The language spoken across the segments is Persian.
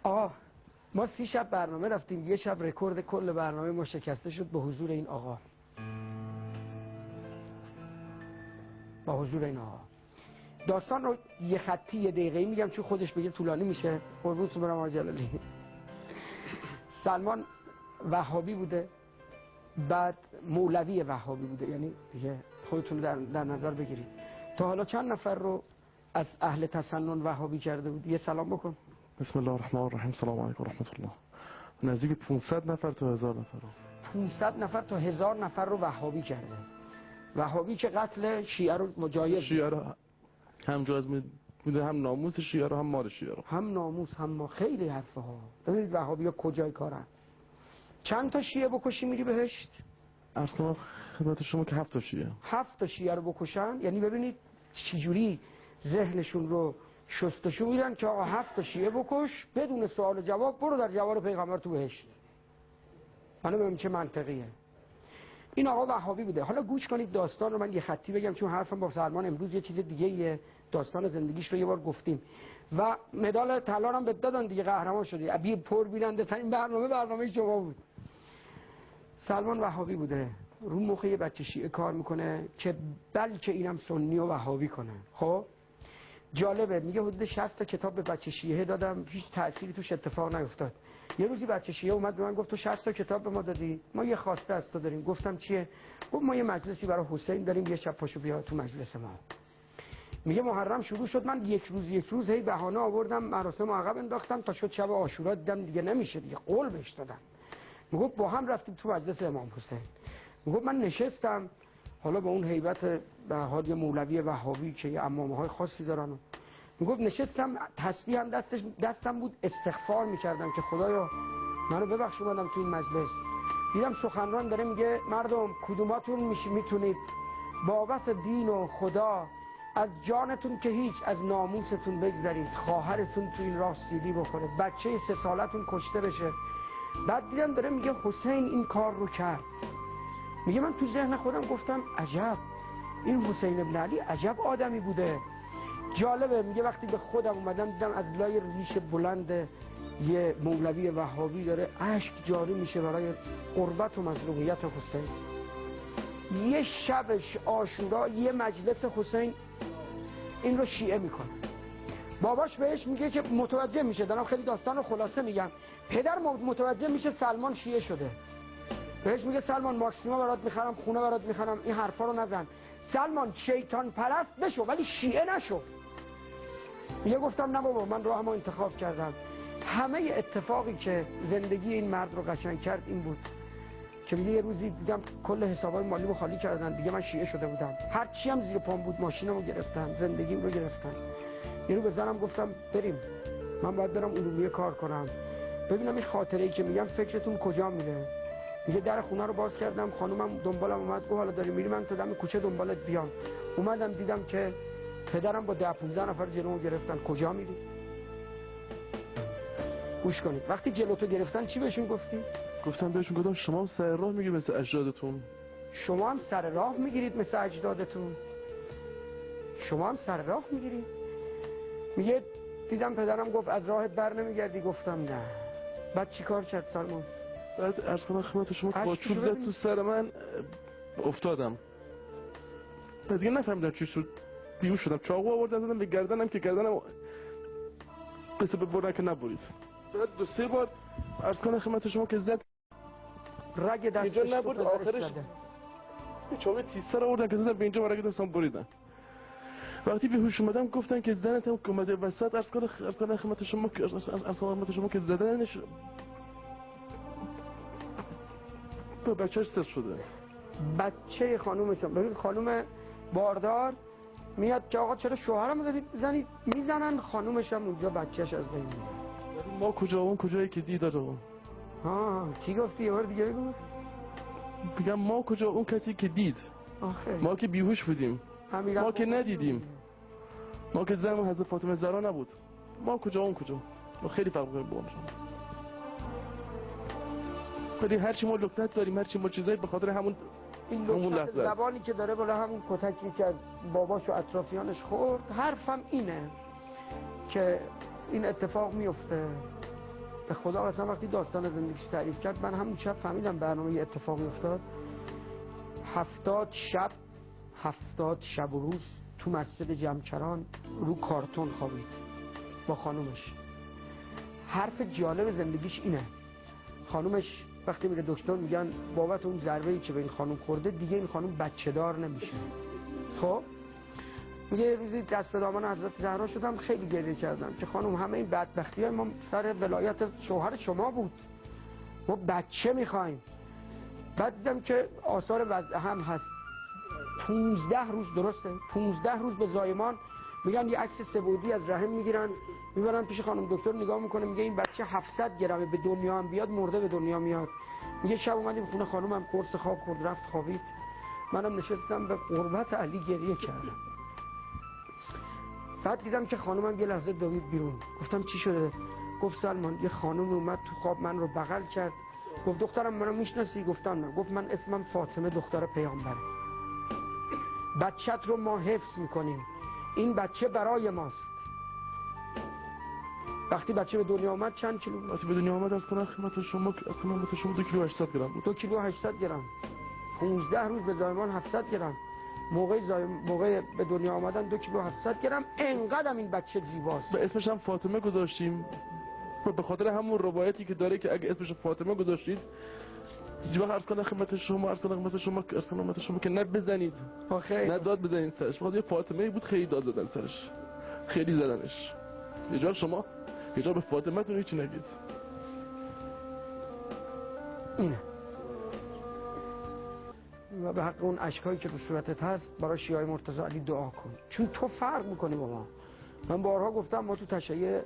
آقا ما 30 شب برنامه رفتیم، یه شب رکورد کل برنامه ما شکسته شد به حضور این آقا. با حضور این آقا داستان رو یه خطی یه دقیقه‌ای میگم چون خودش بگه طولانی میشه. قربونتون برم آقا جلالی. سلمان وهابی بوده، بعد مولوی وهابی بوده، یعنی دیگه خودتون در نظر بگیرید. تا حالا چند نفر رو از اهل تسنن وهابی کرده بود؟ یه سلام بکن. بسم الله الرحمن الرحیم. سلام علیکم و رحمت الله. نزدیک 500 نفر تا 1000 نفر رو 500 نفر تا 1000 نفر رو وهابی کرده. وهابی که قتل شیعه رو مجایز، شیعه رو هم جایز میده، هم ناموس شیعه رو هم مال شیعه رو، هم ناموس هم ما. خیلی حرفه ها. ببینید وهابی ها کجای کارن. چند تا شیعه بکشی میری بهشت؟ عرض کنم خدمت شما که 7 تا شیعه. 7 تا شیعه رو بکشن، یعنی ببینید چجوری ذهنشون رو شستشو میدن که آقا 7 تا شیعه بکش بدون سوال و جواب، برو در جوار پیغمبر تو بهشت. من ببینم چه منطقیه. این آقا وهابی بوده. حالا گوش کنید داستان رو، من یه خطی بگم چون حرفم با سلمان امروز یه چیز دیگه ایه. داستان زندگیش رو یه بار گفتیم و مدال طلا هم بهت دادن دیگه، قهرمان شدی. ابی پر بیننده ترین برنامه شما بود. سلمان وهابی بوده، رو مخ یه بچه شیعه کار میکنه که بلکه اینم سنی و وهابی کنه. خب جالبه، میگه حدود 60 تا کتاب به بچه شیعه دادم، هیچ تأثیری توش اتفاق نیفتاد. یه روزی بچه شیعه اومد به من گفت تو 60 تا کتاب به ما دادی، ما یه خواسته از تو داریم. گفتم چیه؟ گفت ما یه مجلسی برای حسین داریم، یه شب پاشو بیا تو مجلس ما. میگه محرم شروع شد، من یک روز هی بهانه آوردم، مراسم عقب انداختم تا شد شب عاشورا، دیدم دیگه نمیشه دیگه، قول بهش دادم. میگه با هم رفتیم تو مجلس امام حسین. میگه من نشستم، حالا با اون هیبت به حال یه مولوی وهابی که یه عمامه‌های خاصی دارن، میگفت نشستم، تسبیح هم دستم بود، استغفار میکردم که خدایا منو ببخش اومدم تو این مجلس. دیدم سخنران داره میگه مردم کدوماتون میتونید بابت دین و خدا از جانتون که هیچ، از ناموستون بگذارید، خواهرتون تو این راه سیلی بخوره، بچه 3 سالتون کشته بشه. بعد دیدم داره میگه حسین این کار رو کرد. میگه من تو ذهن خودم گفتم عجب، این حسین ابن علی عجب آدمی بوده. جالبه، میگه وقتی به خودم اومدم دیدم از لای ریش بلند یه مولوی وهابی داره اشک جاری میشه برای قربت و مظلومیت حسین. یه شبش عاشورا یه مجلس حسین این رو شیعه میکنه. باباش بهش میگه که متوجه میشه، دارم خیلی داستان رو خلاصه میگم، پدر متوجه میشه سلمان شیعه شده. بهش میگه سلمان ماکسیما برات میخرم، خونه برات میخرم، این حرفا رو نزن. سلمان شیطان پرست بشو ولی شیعه نشو. میگه گفتم نه بابا، من راهمو انتخاب کردم. همه اتفاقی که زندگی این مرد رو قشنگ کرد این بود که میگه یه روزی دیدم کل حسابای مالیمو خالی کردن، دیگه من شیعه شده بودم، هر چی هم زیر پام بود ماشینمو گرفتن، زندگیم رو گرفتن. یه رو به زنم گفتم بریم، من باید برم علومیه کار کنم، ببینم این خاطره‌ای که میگم فکرتون کجا میره. دیگه در خونه رو باز کردم، خانومم دنبالم اومد، گفت حالا داری میری؟ من تو دم کوچه دنبالت بیام. اومدم دیدم که پدرم با 10-15 نفر جلومو گرفتن. کجا میری؟ گوش کنید، وقتی جلوتو گرفتن چی بهشون گفتی؟ گفتم بهشون، گفتم شما هم سر راه میگیرید مثل اجدادتون. شما هم سر راه میگیرید مثل اجدادتون. شما هم سر راه میگیرید. میگه دیدم پدرم گفت از راهت بر نمیگردی. گفتم نه. بعد چیکار کرد سلمان؟ بعد عرض کنم خدمت شما که با چوب زد تو سر من، افتادم. بعد دیگه نفهمیدم چی شد، بیهوش شدم. چاقو آوردم زدم به گردنم که گردنم بس ببرن که نبرید. بعد 2-3 بار عرض کنم خدمت شما که زد رگ دستش اینجا نبرد، آخرش چاقو تیزتر رو آوردن که زدن به اینجا و رگ دستم بریدن. وقتی به هوش اومدم گفتن که زنتم که اومده وسط، عرض کنم خدمت شما که زدنش با بچه‌اش سر شده. بچه خانومشون، ببین خانوم باردار میاد که آقا چرا شوهرمو دارید میزنید؟ میزنن، خانومش هم اونجا بچه‌ش از بین میره. ما کجا، اون کجایی که دید رو. ها چی گفتی؟ یه بار دیگه بگو. میگم ما کجا، اون کسی که دید. آخه ما که بیهوش بودیم، ما که ندیدیم، ما که زن حضرت فاطمه زهرا نبود. ما کجا اون کجا، ما خیلی فرق داریم با اونشون. ولی هرچی ما لکنت داریم، هرچی ما چیزایی به خاطر همون لکنت زبانی که داره بالا همون کتکی که باباش و اطرافیانش خورد. حرفم اینه که این اتفاق میفته به خدا اصلا وقتی داستان زندگیش تعریف کرد من همون شب فهمیدم برنامه یه اتفاقی افتاد. 70 شب و روز تو مسجد جمکران رو کارتون خوابید با خانومش. حرف جالب زندگیش اینه، خانومش وقتی میره دکتر میگن بابت اون ضربه‌ای که به این خانوم خورده دیگه این خانوم بچه دار نمیشه. خب میگه یه روزی دست به دامن حضرت زهرا شدم، خیلی گریه کردم که خانوم همه این بدبختی های ما سر ولایت شوهر شما بود، ما بچه میخوایم. بعد دیدم که آثار وضع هم هست. 15 روز، درسته 15 روز به زایمان میگن یه عکس سه‌بعدی از رحم میگیرن میبرن پیش خانم دکتر نگاه میکنه، میگه این بچه 700 گرمه، به دنیا هم بیاد مرده به دنیا میاد. میگه شب اومدیم خونه خانومم قرص خواب خورد رفت خوابید، منم نشستم به قربت علی گریه کردم. بعد دیدم که خانومم یه لحظه دوید بیرون. گفتم چی شده؟ گفت سلمان یه خانومی اومد تو خواب من رو بغل کرد، گفت دخترم منو میشناسی؟ گفتم نه. گفت من اسمم فاطمه دختر پیامبره، بچت رو ما حفظ میکنیم، این بچه برای ماست. وقتی بچه به دنیا آمد چند کیلو؟ وقتی به دنیا آمد از کنم خدمت شما 2 کیلو 800 گرم بود. 2 کیلو 800 گرم. 15 روز به زایمان 700 گرم. موقع به دنیا آمدن 2 کیلو 700 گرم. انقدر این بچه زیباست. به اسمش هم فاطمه گذاشتیم به خاطر همون روایتی که داره که اگه اسمش فاطمه گذاشتید یه وقت عرض کنم خدمت شما که نه بزنید نه داد بزنید سرش. بخاطر یه فاطمه بود خیلی داد زدن سرش، خیلی زدنش. یه جا شما یه جا به فاطمه تون هیچی نگید. اینه و به حق اون اشکایی که رو صورتت هست برای شیعه مرتضی علی دعا کن، چون تو فرق میکنی با ما. من بارها گفتم ما تو تشیع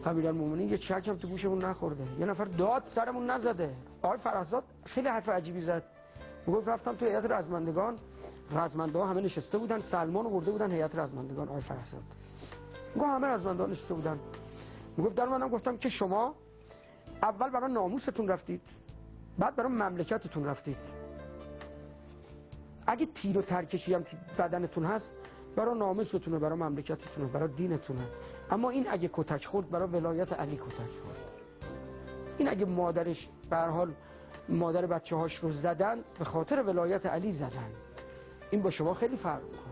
امیرالمومنین یه چکم تو گوشمون نخورده، یه نفر داد سرمون نزده. آقای فرزاد خیلی حرف عجیبی زد، میگفت رفتم تو هیئت رزمندگان، رزمنده ها همه نشسته بودن، سلمان آورده بودن هیئت رزمندگان. آقای فرزاد میگفت همه رزمنده ها نشسته بودن، میگفت در منم گفتم که شما اول برای ناموستون رفتید، بعد برای مملکتتون رفتید. اگه تیر و ترکشی هم تو بدنتون هست برای ناموستونه، برای مملکتتونه، برای دینتونه. اما این اگه کتک خورد برای ولایت علی کتک خورد. این اگه مادرش به هر حال مادر بچه‌هاش رو زدن به خاطر ولایت علی زدن. این با شما خیلی فرق می‌کنه.